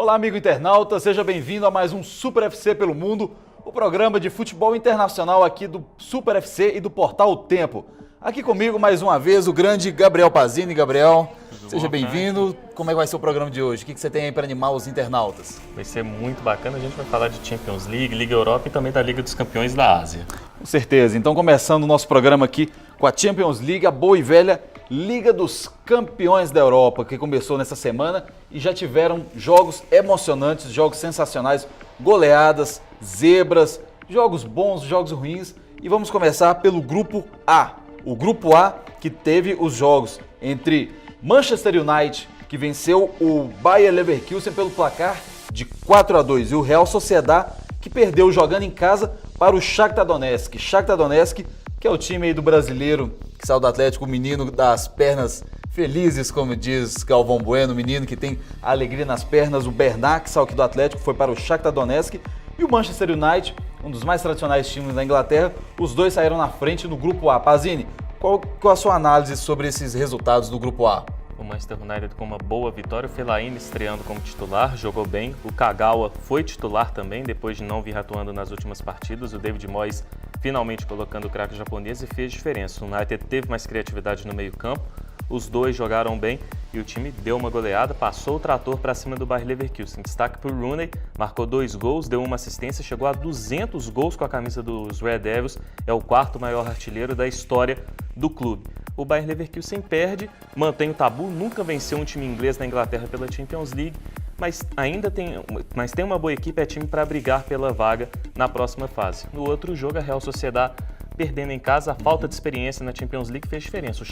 Olá, amigo internauta, seja bem-vindo a mais um Super FC pelo Mundo, o programa de futebol internacional aqui do Super FC e do Portal O Tempo. Aqui comigo, mais uma vez, o grande Gabriel Pazini. Gabriel, seja bem-vindo. Como é que vai ser o programa de hoje? O que você tem aí para animar os internautas? Vai ser muito bacana, a gente vai falar de Champions League, Liga Europa e também da Liga dos Campeões da Ásia. Com certeza. Então, começando o nosso programa aqui com a Champions League, a boa e velha Liga dos Campeões da Europa, que começou nessa semana e já tiveram jogos emocionantes, jogos sensacionais, goleadas, zebras, jogos bons, jogos ruins. E vamos começar pelo Grupo A. O Grupo A que teve os jogos entre Manchester United, que venceu o Bayer Leverkusen pelo placar de 4-2, e o Real Sociedad, que perdeu jogando em casa para o Shakhtar Donetsk. Shakhtar Donetsk, que é o time aí do brasileiro que saiu do Atlético, o menino das pernas felizes, como diz Galvão Bueno, o menino que tem a alegria nas pernas, o Bernat, que saiu aqui do Atlético, foi para o Shakhtar Donetsk, e o Manchester United, um dos mais tradicionais times da Inglaterra, os dois saíram na frente no Grupo A. Pazini, qual a sua análise sobre esses resultados do Grupo A? O Manchester United com uma boa vitória, o Fellaini estreando como titular, jogou bem. O Kagawa foi titular também, depois de não vir atuando nas últimas partidas. O David Moyes finalmente colocando o craque japonês e fez diferença. O United teve mais criatividade no meio-campo, os dois jogaram bem e o time deu uma goleada, passou o trator para cima do Bayer Leverkusen. Destaque para o Rooney, marcou 2 gols, deu uma assistência, chegou a 200 gols com a camisa dos Red Devils, é o quarto maior artilheiro da história do clube. O Bayer Leverkusen perde, mantém o tabu, nunca venceu um time inglês na Inglaterra pela Champions League, mas tem uma boa equipe, é time para brigar pela vaga na próxima fase. No outro jogo, a Real Sociedad perdendo em casa, a falta de experiência na Champions League fez diferença. O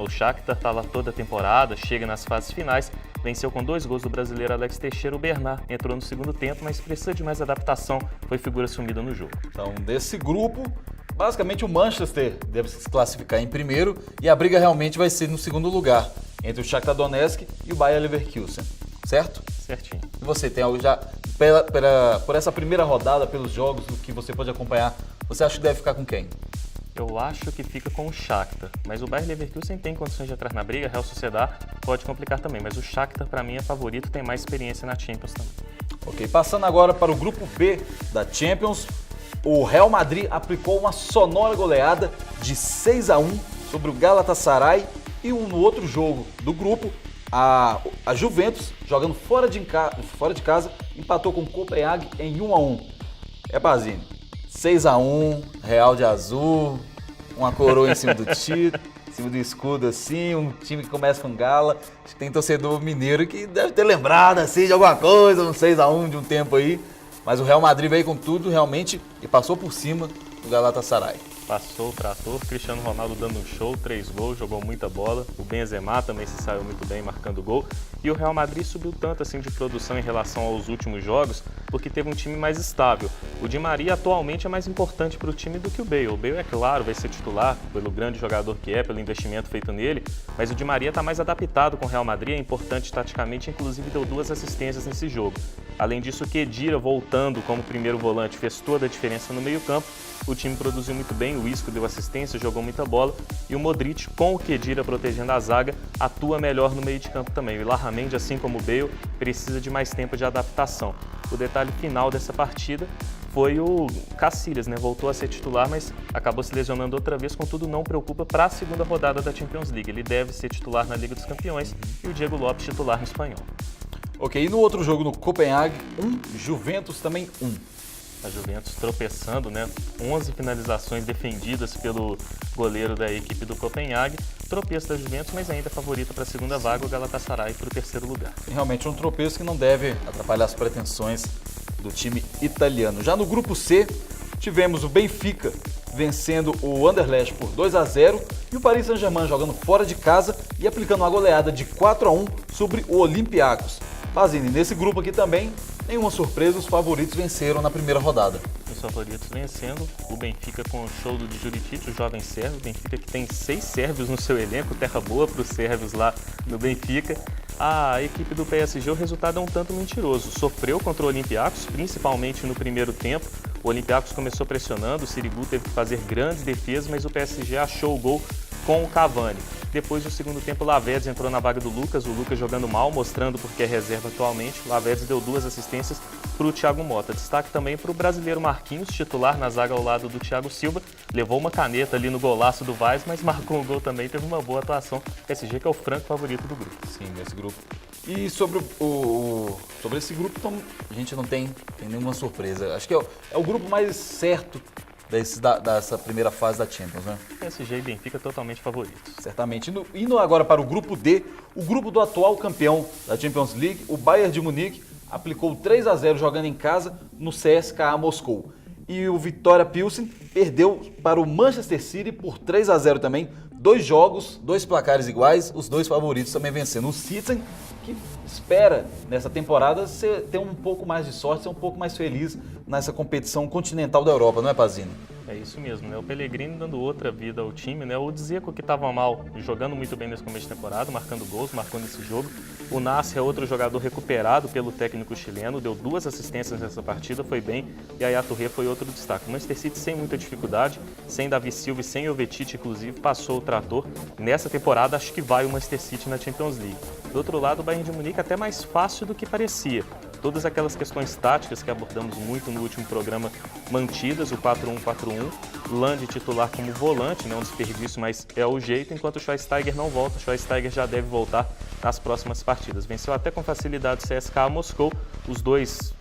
Shakhtar está lá toda a temporada, chega nas fases finais, venceu com 2 gols do brasileiro Alex Teixeira. O Bernat entrou no segundo tempo, mas precisa de mais adaptação, foi figura sumida no jogo. Então, desse grupo, basicamente o Manchester deve se classificar em primeiro e a briga realmente vai ser no segundo lugar, entre o Shakhtar Donetsk e o Bayer Leverkusen, certo? Certinho. E você tem algo já, por essa primeira rodada, pelos jogos que você pode acompanhar, você acha que deve ficar com quem? Eu acho que fica com o Shakhtar, mas o Bayer Leverkusen tem condições de entrar na briga, a Real Sociedad pode complicar também, mas o Shakhtar para mim é favorito, tem mais experiência na Champions também. Ok, passando agora para o grupo B da Champions, o Real Madrid aplicou uma sonora goleada de 6-1 sobre o Galatasaray e no outro jogo do grupo, a Juventus, jogando fora de casa, empatou com o Copenhague em 1-1. Pazini, 6-1, Real de azul, uma coroa em cima do título, em cima do escudo assim, um time que começa com gala. Acho que tem torcedor mineiro que deve ter lembrado assim de alguma coisa, um 6-1 de um tempo aí. Mas o Real Madrid veio com tudo realmente e passou por cima do Galatasaray. Passou o trator, Cristiano Ronaldo dando um show, 3 gols, jogou muita bola. O Benzema também se saiu muito bem marcando gol. E o Real Madrid subiu tanto assim de produção em relação aos últimos jogos, porque teve um time mais estável. O Di Maria atualmente é mais importante para o time do que o Bale. O Bale, é claro, vai ser titular pelo grande jogador que é, pelo investimento feito nele, mas o Di Maria está mais adaptado com o Real Madrid, é importante taticamente, inclusive deu 2 assistências nesse jogo. Além disso, o Khedira, voltando como primeiro volante, fez toda a diferença no meio-campo. O time produziu muito bem, o Isco deu assistência, jogou muita bola e o Modric, com o Khedira protegendo a zaga, atua melhor no meio de campo também. O Ilharramendi, assim como o Bale, precisa de mais tempo de adaptação. O detalhe final dessa partida foi o Casillas, né? Voltou a ser titular, mas acabou se lesionando outra vez, contudo não preocupa para a segunda rodada da Champions League. Ele deve ser titular na Liga dos Campeões e o Diego Lopes titular no Espanhol. Ok, e no outro jogo no Copenhague, Juventus também 1. A Juventus tropeçando, né? 11 finalizações defendidas pelo goleiro da equipe do Copenhague. Tropeço da Juventus, mas ainda favorita para a segunda vaga, o Galatasaray para o terceiro lugar. Realmente um tropeço que não deve atrapalhar as pretensões do time italiano. Já no grupo C, tivemos o Benfica vencendo o Anderlecht por 2-0 e o Paris Saint-Germain jogando fora de casa e aplicando uma goleada de 4-1 sobre o Olympiacos. Pazini, nesse grupo aqui também, nenhuma surpresa, os favoritos venceram na primeira rodada. Os favoritos vencendo, o Benfica com o show do Djuricic, o jovem sérvio, o Benfica que tem 6 sérvios no seu elenco, terra boa para os sérvios lá no Benfica. A equipe do PSG, o resultado é um tanto mentiroso, sofreu contra o Olympiacos, principalmente no primeiro tempo. O Olympiacos começou pressionando, o Sirigu teve que fazer grandes defesas, mas o PSG achou o gol com o Cavani. Depois do segundo tempo, o Lavezzi entrou na vaga do Lucas, o Lucas jogando mal, mostrando porque é reserva atualmente. O Lavezzi deu 2 assistências para o Thiago Motta. Destaque também para o brasileiro Marquinhos, titular na zaga ao lado do Thiago Silva. Levou uma caneta ali no golaço do Vaz, mas marcou um gol também, teve uma boa atuação. PSG que é o franco favorito do grupo. Sim, nesse grupo. E sobre esse grupo, então, a gente não tem nenhuma surpresa. Acho que é o grupo mais certo dessa primeira fase da Champions, né? PSG e Benfica totalmente favoritos. Certamente. Indo agora para o grupo D, o grupo do atual campeão da Champions League, o Bayern de Munique, aplicou 3-0 jogando em casa no CSKA Moscou. E o Vitória Pilsen perdeu para o Manchester City por 3-0 também. 2 jogos, 2 placares iguais, os 2 favoritos também vencendo. O Citizen, que espera nessa temporada ter um pouco mais de sorte, ser um pouco mais feliz nessa competição continental da Europa, não é, Pazini? É isso mesmo, né? O Pellegrini dando outra vida ao time, né? O Dzeko que estava mal, jogando muito bem nesse começo de temporada, marcando gols, marcando esse jogo. O Nasser é outro jogador recuperado pelo técnico chileno, deu 2 assistências nessa partida, foi bem. E a Yaya Touré foi outro destaque. O Manchester City sem muita dificuldade, sem Davi Silva e sem Jovetic, inclusive, passou o trator. Nessa temporada, acho que vai o Manchester City na Champions League. Do outro lado, o Bayern de Munique até mais fácil do que parecia. Todas aquelas questões táticas que abordamos muito no último programa mantidas, o 4-1-4-1, Land titular como volante, né, um desperdício, mas é o jeito, enquanto o Schweinsteiger não volta, o Schweinsteiger já deve voltar nas próximas partidas. Venceu até com facilidade o CSKA Moscou, os 2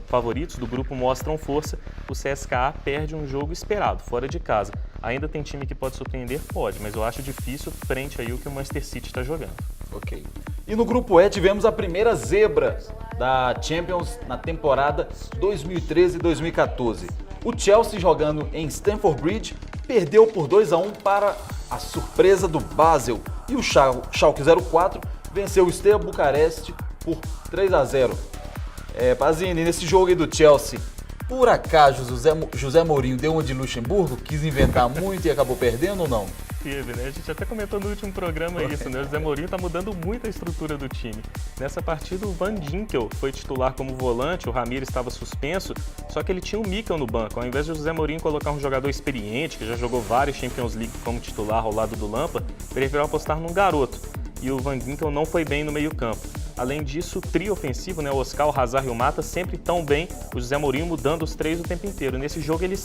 favoritos do grupo mostram força, o CSKA perde um jogo esperado, fora de casa. Ainda tem time que pode surpreender? Pode, mas eu acho difícil frente aí o que o Manchester City está jogando. Ok. E no grupo E tivemos a primeira zebra da Champions na temporada 2013-2014. O Chelsea, jogando em Stamford Bridge, perdeu por 2-1 para a surpresa do Basel. E o Schalke 04 venceu o Steaua Bucareste por 3-0. Pazini, nesse jogo aí do Chelsea, por acaso José Mourinho deu uma de Luxemburgo, quis inventar muito e acabou perdendo ou não? Teve, né? A gente até comentou no último programa isso, né? O José Mourinho tá mudando muito a estrutura do time. Nessa partida, o Van Ginkel foi titular como volante, o Ramires estava suspenso, só que ele tinha o Mikel no banco. Ao invés de o José Mourinho colocar um jogador experiente, que já jogou vários Champions League como titular ao lado do Lampard, preferiu apostar num garoto. E o Van Ginkel não foi bem no meio-campo. Além disso, o trio ofensivo, né, o Oscar, o Hazard e o Mata, sempre tão bem, o José Mourinho mudando os 3 o tempo inteiro. Nesse jogo ele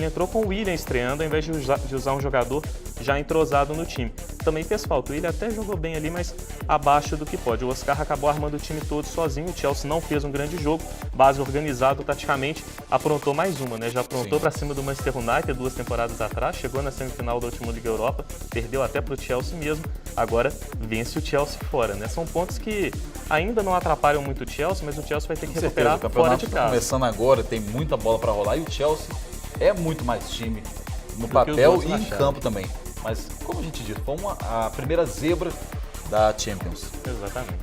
entrou com o Willian estreando, ao invés de usar um jogador já entrosado no time. Também fez falta, o Willian até jogou bem ali, mas abaixo do que pode. O Oscar acabou armando o time todo sozinho, o Chelsea não fez um grande jogo, base organizado taticamente, aprontou mais uma, né? Já aprontou para cima do Manchester United 2 temporadas atrás, chegou na semifinal da última Liga Europa, perdeu até para o Chelsea mesmo, agora vence o Chelsea fora, né? São pontos que ainda não atrapalham muito o Chelsea, mas o Chelsea vai ter que recuperar fora de casa. Começando agora, tem muita bola para rolar e o Chelsea é muito mais time no papel e em campo também. Mas, como a gente disse, foi a primeira zebra da Champions. Exatamente.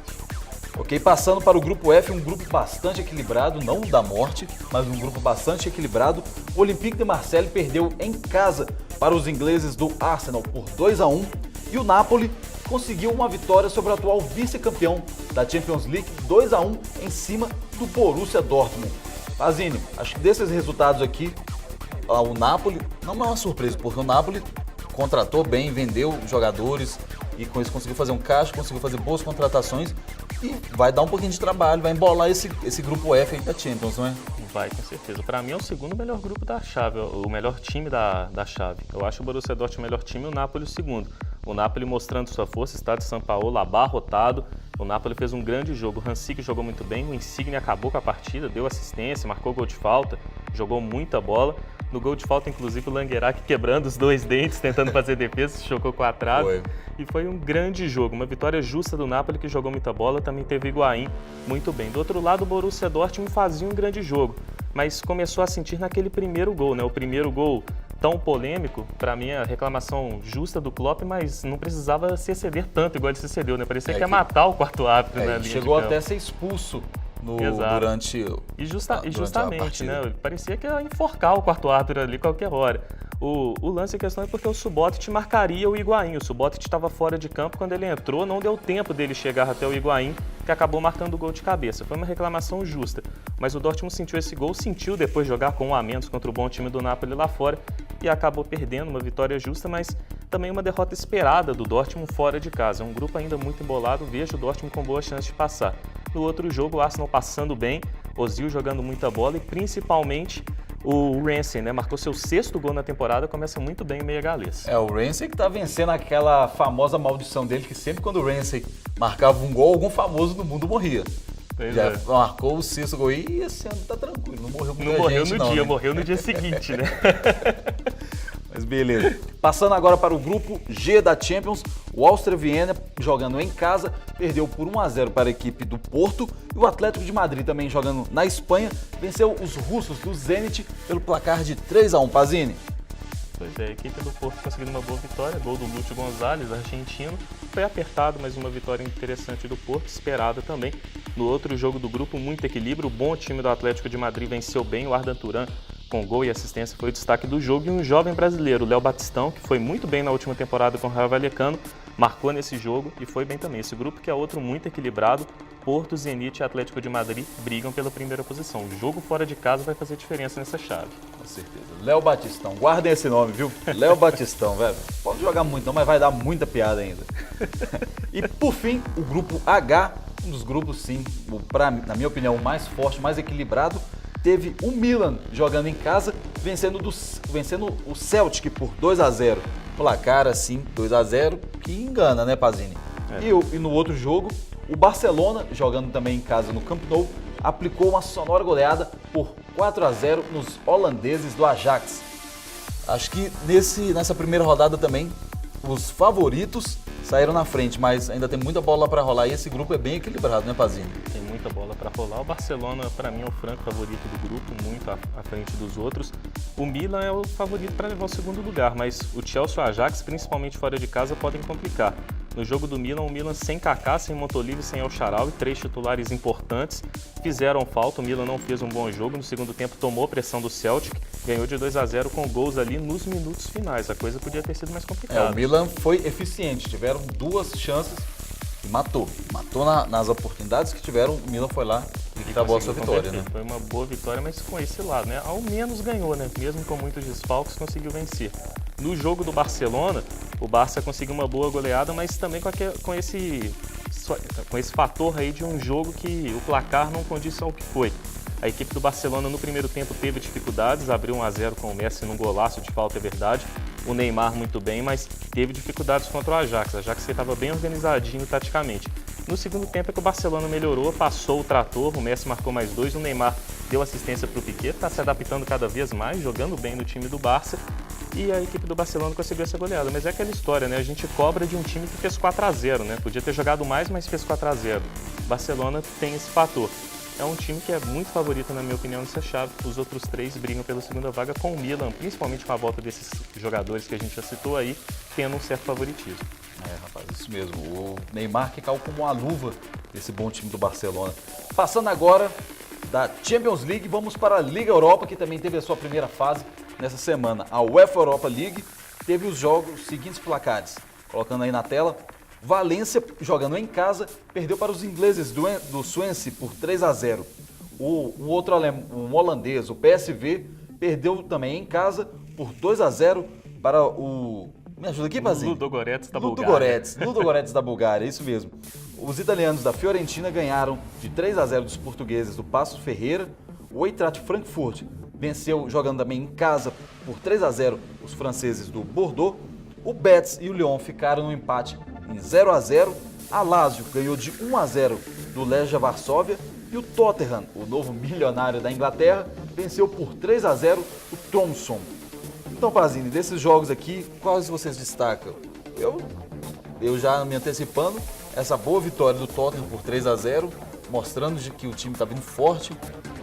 Ok, passando para o grupo F, um grupo bastante equilibrado, não da morte, mas um grupo bastante equilibrado. O Olympique de Marseille perdeu em casa para os ingleses do Arsenal por 2-1 e o Napoli conseguiu uma vitória sobre o atual vice-campeão da Champions League, 2-1 em cima do Borussia Dortmund. Pazini, acho que desses resultados aqui, o Napoli não é uma surpresa, porque o Napoli contratou bem, vendeu jogadores e com isso conseguiu fazer um caixa, conseguiu fazer boas contratações e vai dar um pouquinho de trabalho, vai embolar esse grupo F aí da Champions, não é? Vai, com certeza. Para mim é o segundo melhor grupo da chave, o melhor time da chave. Eu acho o Borussia Dortmund o melhor time e o Napoli o segundo. O Napoli mostrando sua força, estado de São Paulo abarrotado. O Napoli fez um grande jogo. O Hansik jogou muito bem, o Insigne acabou com a partida, deu assistência, marcou gol de falta, jogou muita bola. No gol de falta, inclusive, o Langerak quebrando os 2 dentes, tentando fazer defesa, chocou com a trave. E foi um grande jogo, uma vitória justa do Napoli, que jogou muita bola, também teve Higuaín muito bem. Do outro lado, o Borussia Dortmund fazia um grande jogo, mas começou a sentir naquele primeiro gol, né? O primeiro gol tão polêmico, para mim, a reclamação justa do Klopp, mas não precisava se exceder tanto, igual ele se excedeu, né? Parecia que ia matar o quarto árbitro na linha de campo. Chegou até a ser expulso durante justamente, né? Parecia que ia enforcar o quarto árbitro ali qualquer hora. O lance em questão é porque o Subotic marcaria o Higuaín. O Subotic estava fora de campo quando ele entrou, não deu tempo dele chegar até o Higuaín, que acabou marcando o gol de cabeça. Foi uma reclamação justa, mas o Dortmund sentiu esse gol, sentiu depois jogar com 1 a menos contra o bom time do Napoli lá fora e acabou perdendo, uma vitória justa, mas Também uma derrota esperada do Dortmund fora de casa. É um grupo ainda muito embolado, vejo o Dortmund com boa chance de passar. No outro jogo, o Arsenal passando bem, Ozil jogando muita bola e principalmente o Ramsey, né? Marcou seu 6º gol na temporada, começa muito bem o meia galês. O Ramsey que tá vencendo aquela famosa maldição dele, que sempre quando o Ramsey marcava um gol, algum famoso do mundo morria. Já marcou o 6º gol e esse ano tá tranquilo, não morreu muita gente. Não morreu no dia, né? morreu no dia seguinte, né? Mas beleza. Passando agora para o grupo G da Champions, o Áustria Viena, jogando em casa, perdeu por 1-0 para a equipe do Porto, e o Atlético de Madrid, também jogando na Espanha, venceu os russos do Zenit pelo placar de 3-1, Pazini. Pois é, a equipe do Porto conseguindo uma boa vitória, gol do Lúcio Gonzalez, argentino. Foi apertado, mas uma vitória interessante do Porto, esperada também. No outro jogo do grupo, muito equilíbrio, o bom time do Atlético de Madrid venceu bem, o Ardan Turan com gol e assistência foi o destaque do jogo, e um jovem brasileiro, o Léo Batistão, que foi muito bem na última temporada com o Rayo Vallecano, marcou nesse jogo e foi bem também. Esse grupo que é outro muito equilibrado, Porto, Zenit e Atlético de Madrid brigam pela primeira posição. O jogo fora de casa vai fazer diferença nessa chave. Com certeza. Léo Batistão, guardem esse nome, viu? Léo Batistão, velho. Pode jogar muito não, mas vai dar muita piada ainda. E por fim, o grupo H, um dos grupos, sim, na minha opinião, o mais forte, mais equilibrado, teve o Milan jogando em casa, vencendo o Celtic por 2-0. Placar assim, 2-0, que engana, né, Pazini? E no outro jogo, o Barcelona, jogando também em casa no Camp Nou, aplicou uma sonora goleada por 4-0 nos holandeses do Ajax. Acho que nessa primeira rodada também, os favoritos saíram na frente, mas ainda tem muita bola para rolar e esse grupo é bem equilibrado, né, Pazini? Tem muita bola para rolar. O Barcelona, para mim, é o franco favorito do grupo, muito à frente dos outros. O Milan é o favorito para levar o 2º lugar, mas o Chelsea e o Ajax, principalmente fora de casa, podem complicar. No jogo do Milan, o Milan sem Kaká, sem Montolivo e sem El Shaarawy, 3 titulares importantes, fizeram falta. O Milan não fez um bom jogo, no segundo tempo tomou pressão do Celtic, ganhou de 2-0 com gols ali nos minutos finais. A coisa podia ter sido mais complicada. O Milan foi eficiente, tiveram 2 chances e matou. Matou nas oportunidades que tiveram, o Milan foi lá e acabou a sua vitória, né? Foi uma boa vitória, mas com esse lado, né? Ao menos ganhou, né? Mesmo com muitos desfalques, conseguiu vencer. No jogo do Barcelona, o Barça conseguiu uma boa goleada, mas também com esse fator aí de um jogo que o placar não condiz ao que foi. A equipe do Barcelona no primeiro tempo teve dificuldades, abriu 1-0 com o Messi num golaço de falta, é verdade. O Neymar muito bem, mas teve dificuldades contra o Ajax. O Ajax estava bem organizadinho taticamente. No segundo tempo é que o Barcelona melhorou, passou o trator, o Messi marcou mais 2, o Neymar deu assistência para o Piqué, está se adaptando cada vez mais, jogando bem no time do Barça. E a equipe do Barcelona conseguiu essa goleada. Mas é aquela história, né? A gente cobra de um time que fez 4-0, né? Podia ter jogado mais, mas fez 4-0. O Barcelona tem esse fator. É um time que é muito favorito, na minha opinião, nessa chave. Os outros 3 brigam pela 2ª vaga com o Milan, principalmente com a volta desses jogadores que a gente já citou aí, tendo um certo favoritismo. Rapaz, isso mesmo. O Neymar que caiu como uma luva desse bom time do Barcelona. Passando agora da Champions League, vamos para a Liga Europa, que também teve a sua primeira fase nessa semana. A UEFA Europa League teve os seguintes placares. Colocando aí na tela, Valência, jogando em casa, perdeu para os ingleses do Swansea por 3-0. Um holandês, o PSV, perdeu também em casa por 2-0 para o... Me ajuda aqui, Pazinho? Ludogorets da Bulgária. Ludogorets da Bulgária, isso mesmo. Os italianos da Fiorentina ganharam de 3-0 dos portugueses do Paços Ferreira. O Eintracht Frankfurt venceu, jogando também em casa, por 3-0 os franceses do Bordeaux. O Betis e o Lyon ficaram no empate em 0-0. A Lazio ganhou de 1-0 do Legia Varsóvia. E o Tottenham, o novo milionário da Inglaterra, venceu por 3-0 o Tromsø. Então, Pazini, desses jogos aqui, quais vocês destacam? Eu já me antecipando, essa boa vitória do Tottenham por 3-0, mostrando que o time está vindo forte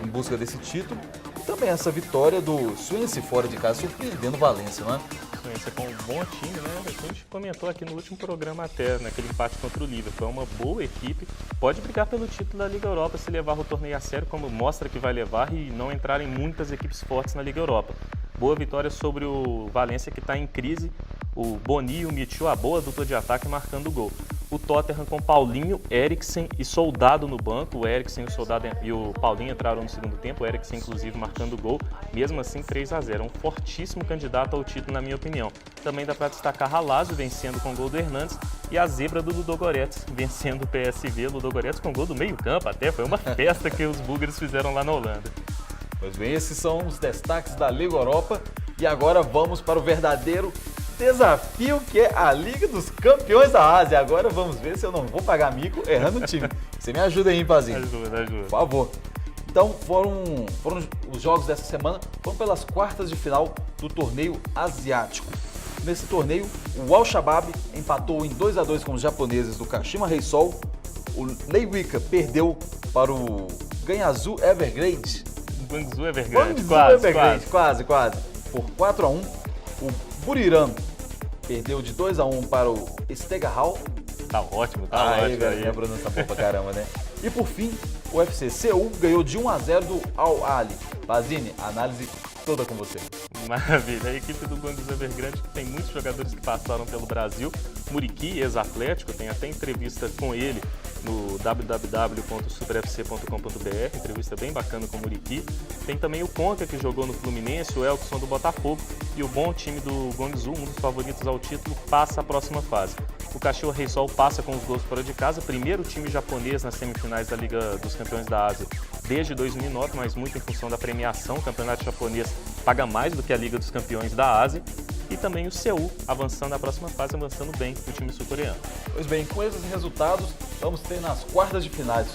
em busca desse título. E também essa vitória do Swansea fora de casa, surpreendendo o Valência, né? Swansea com um bom time, né? A gente comentou aqui no último programa até, naquele empate contra o Liverpool. É uma boa equipe, pode brigar pelo título da Liga Europa se levar o torneio a sério, como mostra que vai levar, e não entrarem muitas equipes fortes na Liga Europa. Boa vitória sobre o Valência, que está em crise. O Boni e o Mitchell, a boa dupla de ataque, marcando o gol. O Tottenham com Paulinho, Eriksen e Soldado no banco. O Eriksen, o Soldado e o Paulinho entraram no segundo tempo. O Eriksen, inclusive, marcando gol. Mesmo assim, 3-0. Um fortíssimo candidato ao título, na minha opinião. Também dá para destacar Ralazzo vencendo com o gol do Hernandes e a zebra do Ludogorets vencendo o PSV. Ludogorets com gol do meio campo até. Foi uma festa que os búlgaros fizeram lá na Holanda. Pois bem, esses são os destaques da Liga Europa. E agora vamos para o verdadeiro desafio, que é a Liga dos Campeões da Ásia. Agora vamos ver se eu não vou pagar mico errando o time. Você me ajuda aí, Pazinho? Ajuda. Por favor. Então, foram os jogos dessa semana, foram pelas quartas de final do torneio asiático. Nesse torneio, o Al-Shabaab empatou em 2-2 com os japoneses do Kashima Reysol. O Leiwika perdeu para o Ganhazhou Evergrande. Guangzhou Evergrande, quase. Por 4-1. O Buriram perdeu de 2-1 para o Stegaral. Tá ótimo. Velho, minha pronúncia boa pra caramba, né? E por fim, o UFC Seul ganhou de 1-0 do Al-Ali. Bazini, análise toda com você. Maravilha. A equipe do Guangzhou Evergrande tem muitos jogadores que passaram pelo Brasil. Muriqui, ex-atlético, tem até entrevista com ele no www.superfc.com.br, entrevista bem bacana com o Muriqui. Tem também o Conca, que jogou no Fluminense, o Elkson do Botafogo, e o bom time do Guangzhou, um dos favoritos ao título, passa a próxima fase. O Kashima Reysol passa com os gols fora de casa, primeiro time japonês nas semifinais da Liga dos Campeões da Ásia desde 2009, mas muito em função da premiação. O campeonato japonês paga mais do que a Liga dos Campeões da Ásia. E também o Seul avançando na próxima fase, avançando bem o time sul-coreano. Pois bem, com esses resultados, vamos ter nas quartas de finais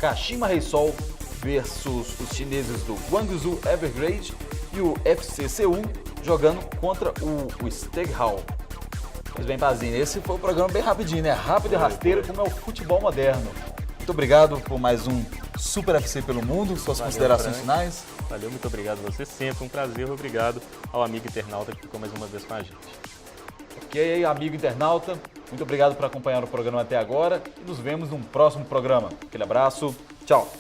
Kashima Reysol versus os chineses do Guangzhou Evergrande e o FC Seul jogando contra o Stegaral. Pois bem, Pazinho, esse foi um programa bem rapidinho, né? Rápido e rasteiro, como é o futebol moderno. Muito obrigado por mais um Super FC pelo Mundo, suas considerações finais. Valeu, muito obrigado a você, sempre um prazer. Obrigado ao amigo internauta que ficou mais uma vez com a gente. Ok, amigo internauta, muito obrigado por acompanhar o programa até agora e nos vemos num próximo programa. Aquele abraço, tchau!